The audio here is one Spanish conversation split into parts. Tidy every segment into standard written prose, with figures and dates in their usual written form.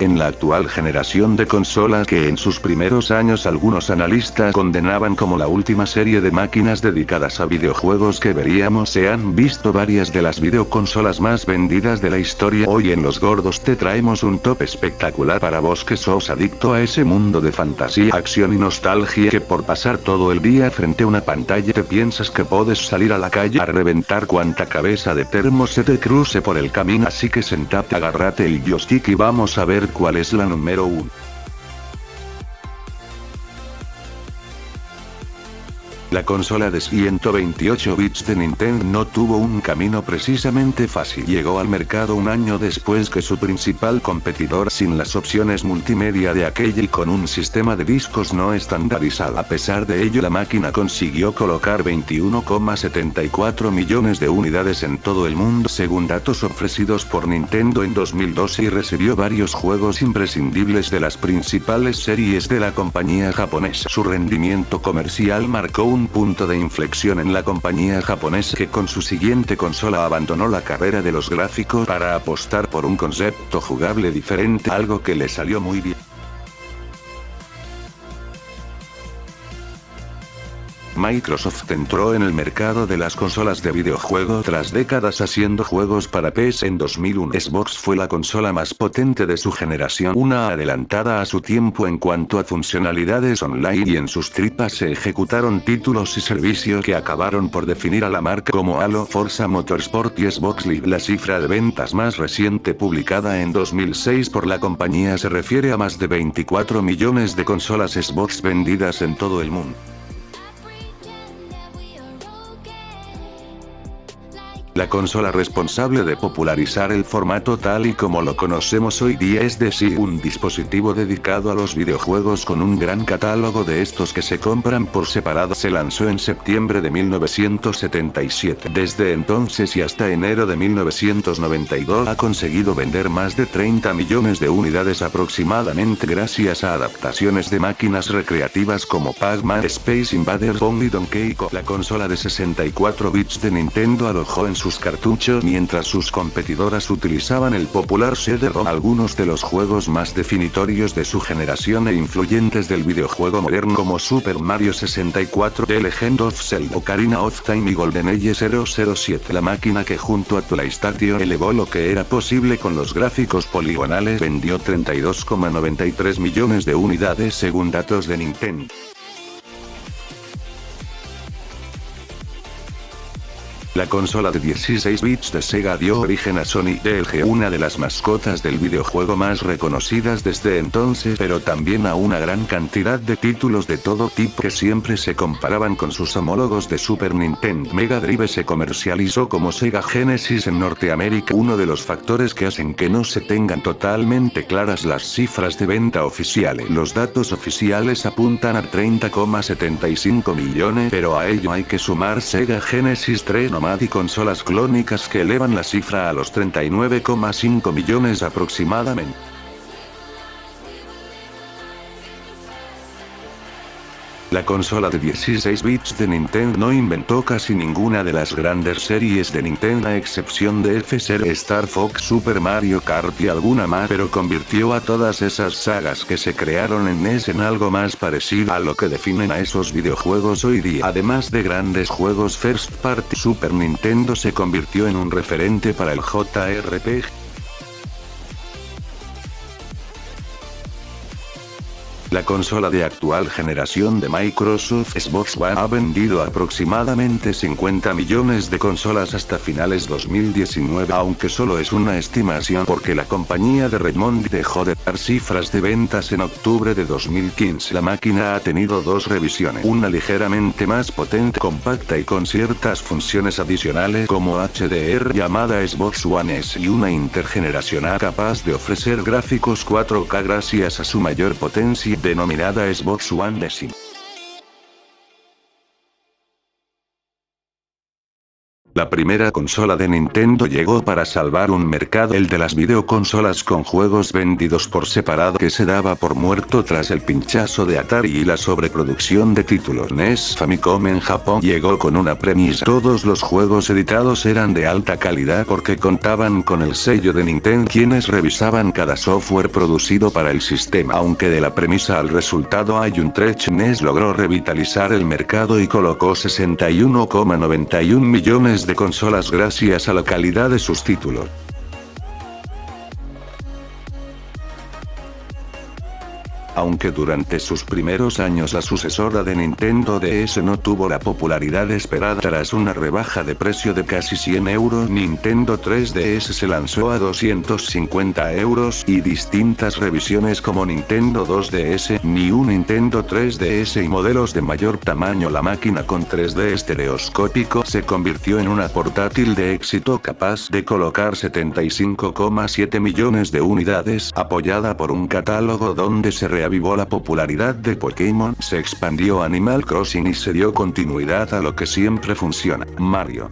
En la actual generación de consolas que en sus primeros años algunos analistas condenaban como la última serie de máquinas dedicadas a videojuegos que veríamos, se han visto varias de las videoconsolas más vendidas de la historia. Hoy en Los Gordos te traemos un top espectacular para vos que sos adicto a ese mundo de fantasía, acción y nostalgia, que por pasar todo el día frente a una pantalla te piensas que puedes salir a la calle a reventar cuanta cabeza de termo se te cruce por el camino. Así que sentate, agárrate el joystick y vamos a ver cuál es la número 1. La consola de 128 bits de Nintendo no tuvo un camino precisamente fácil. Llegó al mercado un año después que su principal competidor, sin las opciones multimedia de aquella y con un sistema de discos no estandarizado. A pesar de ello, la máquina consiguió colocar 21,74 millones de unidades en todo el mundo, según datos ofrecidos por Nintendo en 2012, y recibió varios juegos imprescindibles de las principales series de la compañía japonesa. Su rendimiento comercial marcó un punto de inflexión en la compañía japonesa, que con su siguiente consola abandonó la carrera de los gráficos para apostar por un concepto jugable diferente, algo que le salió muy bien. Microsoft entró en el mercado de las consolas de videojuego tras décadas haciendo juegos para PS. En 2001, Xbox fue la consola más potente de su generación, una adelantada a su tiempo en cuanto a funcionalidades online, y en sus tripas se ejecutaron títulos y servicios que acabaron por definir a la marca como Halo, Forza Motorsport y Xbox Live. La cifra de ventas más reciente, publicada en 2006 por la compañía, se refiere a más de 24 millones de consolas Xbox vendidas en todo el mundo. La consola responsable de popularizar el formato tal y como lo conocemos hoy día, es decir, un dispositivo dedicado a los videojuegos con un gran catálogo de estos que se compran por separado, se lanzó en septiembre de 1977. Desde entonces y hasta enero de 1992 ha conseguido vender más de 30 millones de unidades aproximadamente, gracias a adaptaciones de máquinas recreativas como Pac-Man, Space Invaders y Donkey Kong. La consola de 64 bits de Nintendo alojó en sus cartuchos, mientras sus competidoras utilizaban el popular CD-ROM, algunos de los juegos más definitorios de su generación e influyentes del videojuego moderno, como Super Mario 64, The Legend of Zelda, Ocarina of Time y GoldenEye 007. La máquina, que junto a PlayStation elevó lo que era posible con los gráficos poligonales, vendió 32,93 millones de unidades según datos de Nintendo. La consola de 16 bits de Sega dio origen a Sonic the Hedgehog, una de las mascotas del videojuego más reconocidas desde entonces, pero también a una gran cantidad de títulos de todo tipo que siempre se comparaban con sus homólogos de Super Nintendo. Mega Drive se comercializó como Sega Genesis en Norteamérica, uno de los factores que hacen que no se tengan totalmente claras las cifras de venta oficiales. Los datos oficiales apuntan a 30,75 millones, pero a ello hay que sumar Sega Genesis 3 nomás y consolas clónicas que elevan la cifra a los 39,5 millones aproximadamente. La consola de 16 bits de Nintendo no inventó casi ninguna de las grandes series de Nintendo, a excepción de F-Zero, Star Fox, Super Mario Kart y alguna más, pero convirtió a todas esas sagas que se crearon en NES en algo más parecido a lo que definen a esos videojuegos hoy día. Además de grandes juegos first party, Super Nintendo se convirtió en un referente para el JRPG. La consola de actual generación de Microsoft, Xbox One, ha vendido aproximadamente 50 millones de consolas hasta finales 2019, aunque solo es una estimación porque la compañía de Redmond dejó de dar cifras de ventas en octubre de 2015. La máquina ha tenido dos revisiones, una ligeramente más potente, compacta y con ciertas funciones adicionales como HDR, llamada Xbox One S, y una intergeneracional capaz de ofrecer gráficos 4K gracias a su mayor potencia, denominada Xbox One S. La primera consola de Nintendo llegó para salvar un mercado, el de las videoconsolas con juegos vendidos por separado, que se daba por muerto tras el pinchazo de Atari y la sobreproducción de títulos. NES Famicom en Japón llegó con una premisa: todos los juegos editados eran de alta calidad porque contaban con el sello de Nintendo, quienes revisaban cada software producido para el sistema. Aunque de la premisa al resultado hay un trecho, NES logró revitalizar el mercado y colocó 61,91 millones de consolas gracias a la calidad de sus títulos. Aunque durante sus primeros años la sucesora de Nintendo DS no tuvo la popularidad esperada, tras una rebaja de precio de casi 100 euros, Nintendo 3DS se lanzó a 250 euros, y distintas revisiones como Nintendo 2DS, New Nintendo 3DS y modelos de mayor tamaño. La máquina con 3D estereoscópico se convirtió en una portátil de éxito capaz de colocar 75,7 millones de unidades, apoyada por un catálogo donde se reavivó la popularidad de Pokémon, se expandió Animal Crossing y se dio continuidad a lo que siempre funciona: Mario.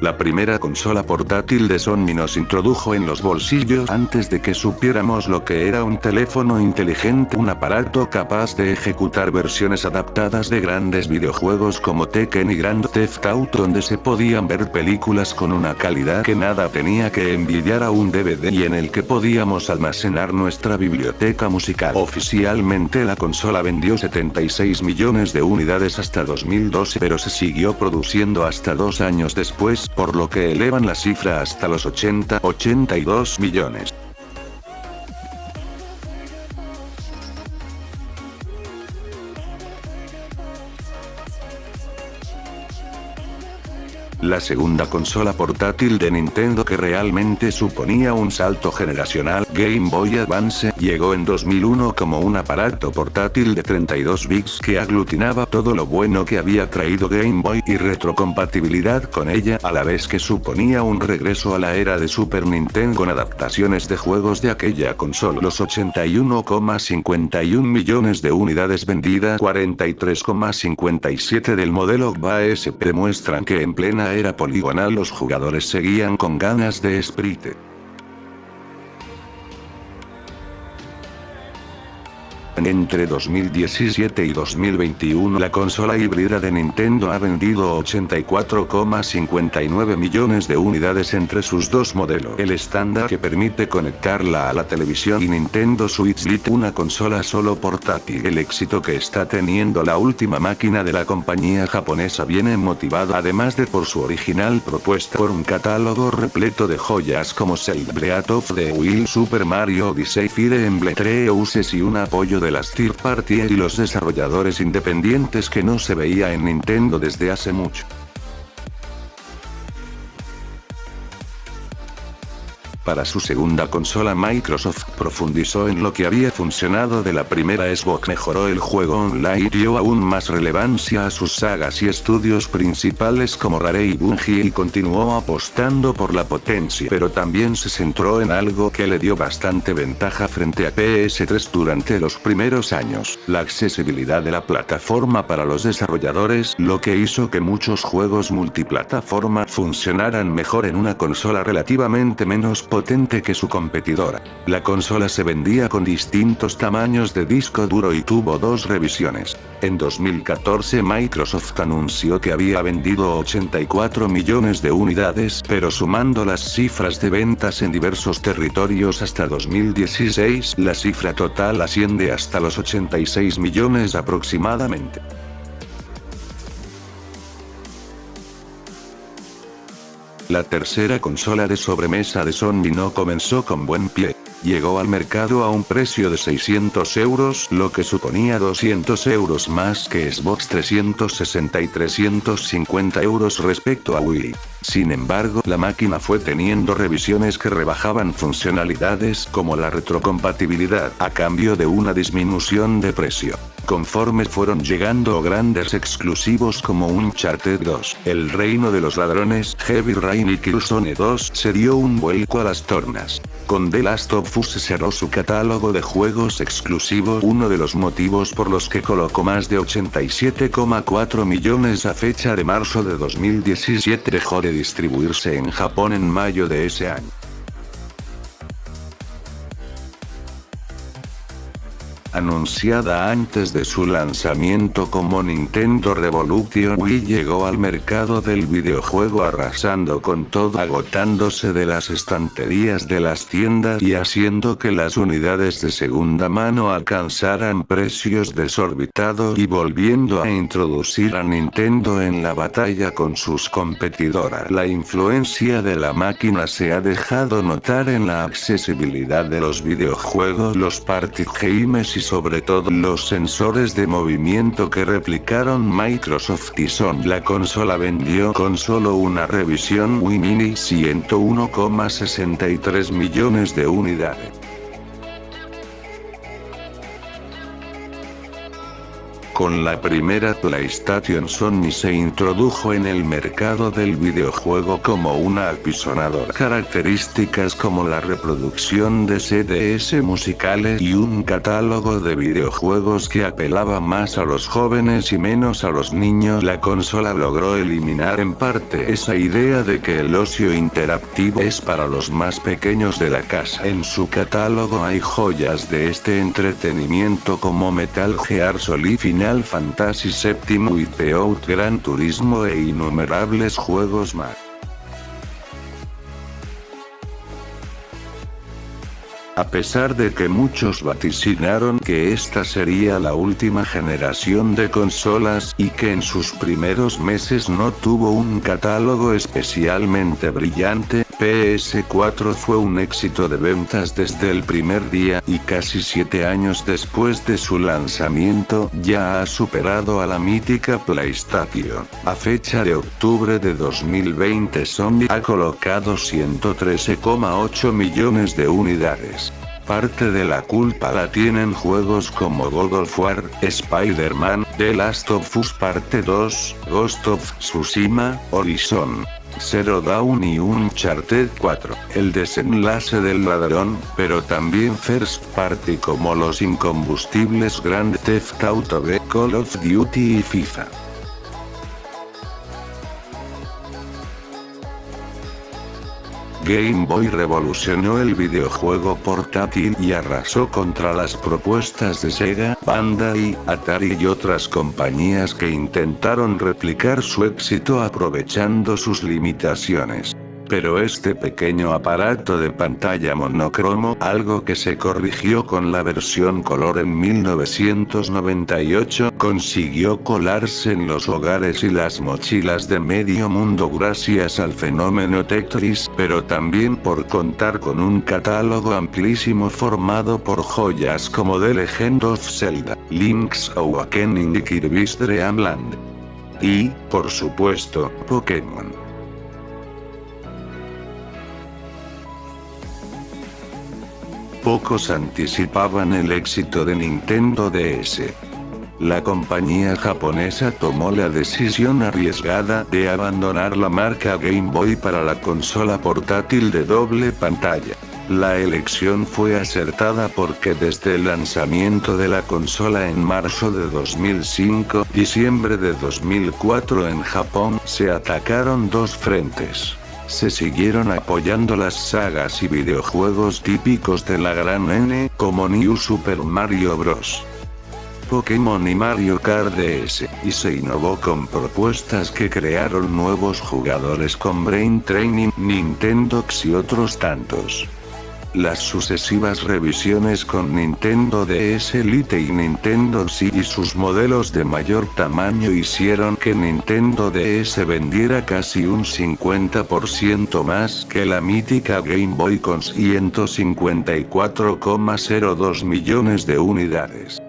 La primera consola portátil de Sony nos introdujo en los bolsillos antes de que supiéramos lo que era un teléfono inteligente, un aparato capaz de ejecutar versiones adaptadas de grandes videojuegos como Tekken y Grand Theft Auto, donde se podían ver películas con una calidad que nada tenía que envidiar a un DVD, y en el que podíamos almacenar nuestra biblioteca musical. Oficialmente la consola vendió 76 millones de unidades hasta 2012, pero se siguió produciendo hasta 2 años después, por lo que elevan la cifra hasta los 82 millones. La segunda consola portátil de Nintendo, que realmente suponía un salto generacional, Game Boy Advance, llegó en 2001 como un aparato portátil de 32 bits que aglutinaba todo lo bueno que había traído Game Boy y retrocompatibilidad con ella, a la vez que suponía un regreso a la era de Super Nintendo con adaptaciones de juegos de aquella consola. Los 81,51 millones de unidades vendidas, 43,57 del modelo BASP, demuestran que en plena era poligonal los jugadores seguían con ganas de sprite. Entre 2017 y 2021 la consola híbrida de Nintendo ha vendido 84,59 millones de unidades entre sus dos modelos: el estándar, que permite conectarla a la televisión, y Nintendo Switch Lite, una consola solo portátil. El éxito que está teniendo la última máquina de la compañía japonesa viene motivado, además de por su original propuesta, por un catálogo repleto de joyas como Zelda Breath of the Wild, Super Mario Odyssey, Fire Emblem Three Houses, y un apoyo de las third party y los desarrolladores independientes que no se veía en Nintendo desde hace mucho. Para su segunda consola, Microsoft profundizó en lo que había funcionado de la primera Xbox, mejoró el juego online y dio aún más relevancia a sus sagas y estudios principales como Rare y Bungie, y continuó apostando por la potencia, pero también se centró en algo que le dio bastante ventaja frente a PS3 durante los primeros años: la accesibilidad de la plataforma para los desarrolladores, lo que hizo que muchos juegos multiplataforma funcionaran mejor en una consola relativamente menos potente que su competidora. La consola se vendía con distintos tamaños de disco duro y tuvo 2 revisiones. En 2014 Microsoft anunció que había vendido 84 millones de unidades, pero sumando las cifras de ventas en diversos territorios hasta 2016, la cifra total asciende hasta los 86 millones aproximadamente. La tercera consola de sobremesa de Sony no comenzó con buen pie. Llegó al mercado a un precio de 600 euros, lo que suponía 200 euros más que Xbox 360 y 350 euros respecto a Wii. Sin embargo, la máquina fue teniendo revisiones que rebajaban funcionalidades como la retrocompatibilidad, a cambio de una disminución de precio. Conforme fueron llegando grandes exclusivos como Uncharted 2, El Reino de los Ladrones, Heavy Rain y Killzone 2, se dio un vuelco a las tornas. Con The Last of Us cerró su catálogo de juegos exclusivos, uno de los motivos por los que colocó más de 87,4 millones a fecha de marzo de 2017. Dejó de distribuirse en Japón en mayo de ese año. Anunciada antes de su lanzamiento como Nintendo Revolution, Wii llegó al mercado del videojuego arrasando con todo, agotándose de las estanterías de las tiendas y haciendo que las unidades de segunda mano alcanzaran precios desorbitados y volviendo a introducir a Nintendo en la batalla con sus competidoras. La influencia de la máquina se ha dejado notar en la accesibilidad de los videojuegos, los party games y sobre todo los sensores de movimiento que replicaron Microsoft y Sony. La consola vendió con solo una revisión Wii Mini 101,63 millones de unidades. Con la primera PlayStation, Sony se introdujo en el mercado del videojuego como una apisonadora. Características como la reproducción de CDs musicales y un catálogo de videojuegos que apelaba más a los jóvenes y menos a los niños. La consola logró eliminar en parte esa idea de que el ocio interactivo es para los más pequeños de la casa. En su catálogo hay joyas de este entretenimiento como Metal Gear Solid, Final Fantasy VII, Wipeout, Gran Turismo e innumerables juegos más. A pesar de que muchos vaticinaron que esta sería la última generación de consolas y que en sus primeros meses no tuvo un catálogo especialmente brillante, PS4 fue un éxito de ventas desde el primer día y casi 7 años después de su lanzamiento ya ha superado a la mítica PlayStation. A fecha de octubre de 2020, Sony ha colocado 113,8 millones de unidades. Parte de la culpa la tienen juegos como God of War, Spider-Man, The Last of Us Parte 2, Ghost of Tsushima, Horizon Zero Dawn y Uncharted 4. El desenlace del ladrón, pero también first party como los incombustibles Grand Theft Auto V, Call of Duty y FIFA. Game Boy revolucionó el videojuego portátil y arrasó contra las propuestas de Sega, Bandai, Atari y otras compañías que intentaron replicar su éxito aprovechando sus limitaciones. Pero este pequeño aparato de pantalla monocromo, algo que se corrigió con la versión color en 1998, consiguió colarse en los hogares y las mochilas de medio mundo gracias al fenómeno Tetris, pero también por contar con un catálogo amplísimo formado por joyas como The Legend of Zelda, Link's Awakening y Kirby's Dream Land. Y, por supuesto, Pokémon. Pocos anticipaban el éxito de Nintendo DS. La compañía japonesa tomó la decisión arriesgada de abandonar la marca Game Boy para la consola portátil de doble pantalla. La elección fue acertada porque desde el lanzamiento de la consola en marzo de 2005, diciembre de 2004 en Japón, se atacaron dos frentes. Se siguieron apoyando las sagas y videojuegos típicos de la gran N, como New Super Mario Bros., Pokémon y Mario Kart DS, y se innovó con propuestas que crearon nuevos jugadores con Brain Training, Nintendox y otros tantos. Las sucesivas revisiones con Nintendo DS Lite y Nintendo Switch y sus modelos de mayor tamaño hicieron que Nintendo DS vendiera casi un 50% más que la mítica Game Boy con 154,02 millones de unidades.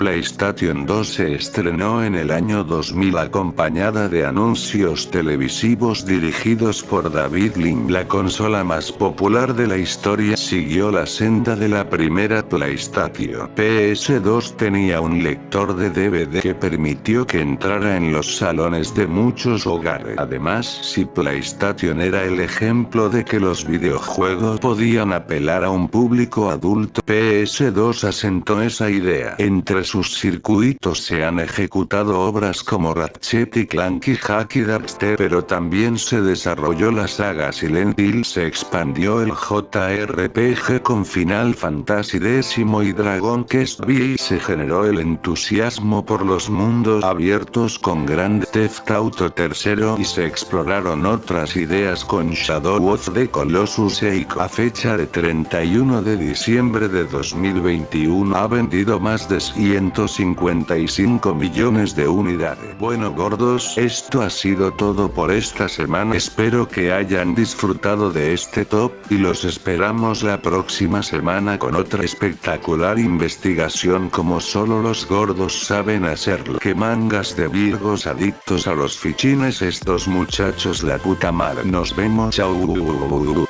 PlayStation 2 se estrenó en el año 2000 acompañada de anuncios televisivos dirigidos por David Lim. La consola más popular de la historia siguió la senda de la primera PlayStation. PS2 tenía un lector de DVD que permitió que entrara en los salones de muchos hogares. Además, si PlayStation era el ejemplo de que los videojuegos podían apelar a un público adulto, PS2 asentó esa idea. Entre sus circuitos se han ejecutado obras como Ratchet y Clank y Hacky Daxter, pero también se desarrolló la saga Silent Hill, se expandió el JRPG con Final Fantasy X y Dragon Quest V y se generó el entusiasmo por los mundos abiertos con Grand Theft Auto 3 y se exploraron otras ideas con Shadow of the Colossus e a fecha de 31 de diciembre de 2021 ha vendido más de 155 millones de unidades. Bueno gordos, esto ha sido todo por esta semana, espero que hayan disfrutado de este top, y los esperamos la próxima semana con otra espectacular investigación como solo los gordos saben hacerlo. Que mangas de virgos adictos a los fichines estos muchachos, la puta madre. Nos vemos, chau.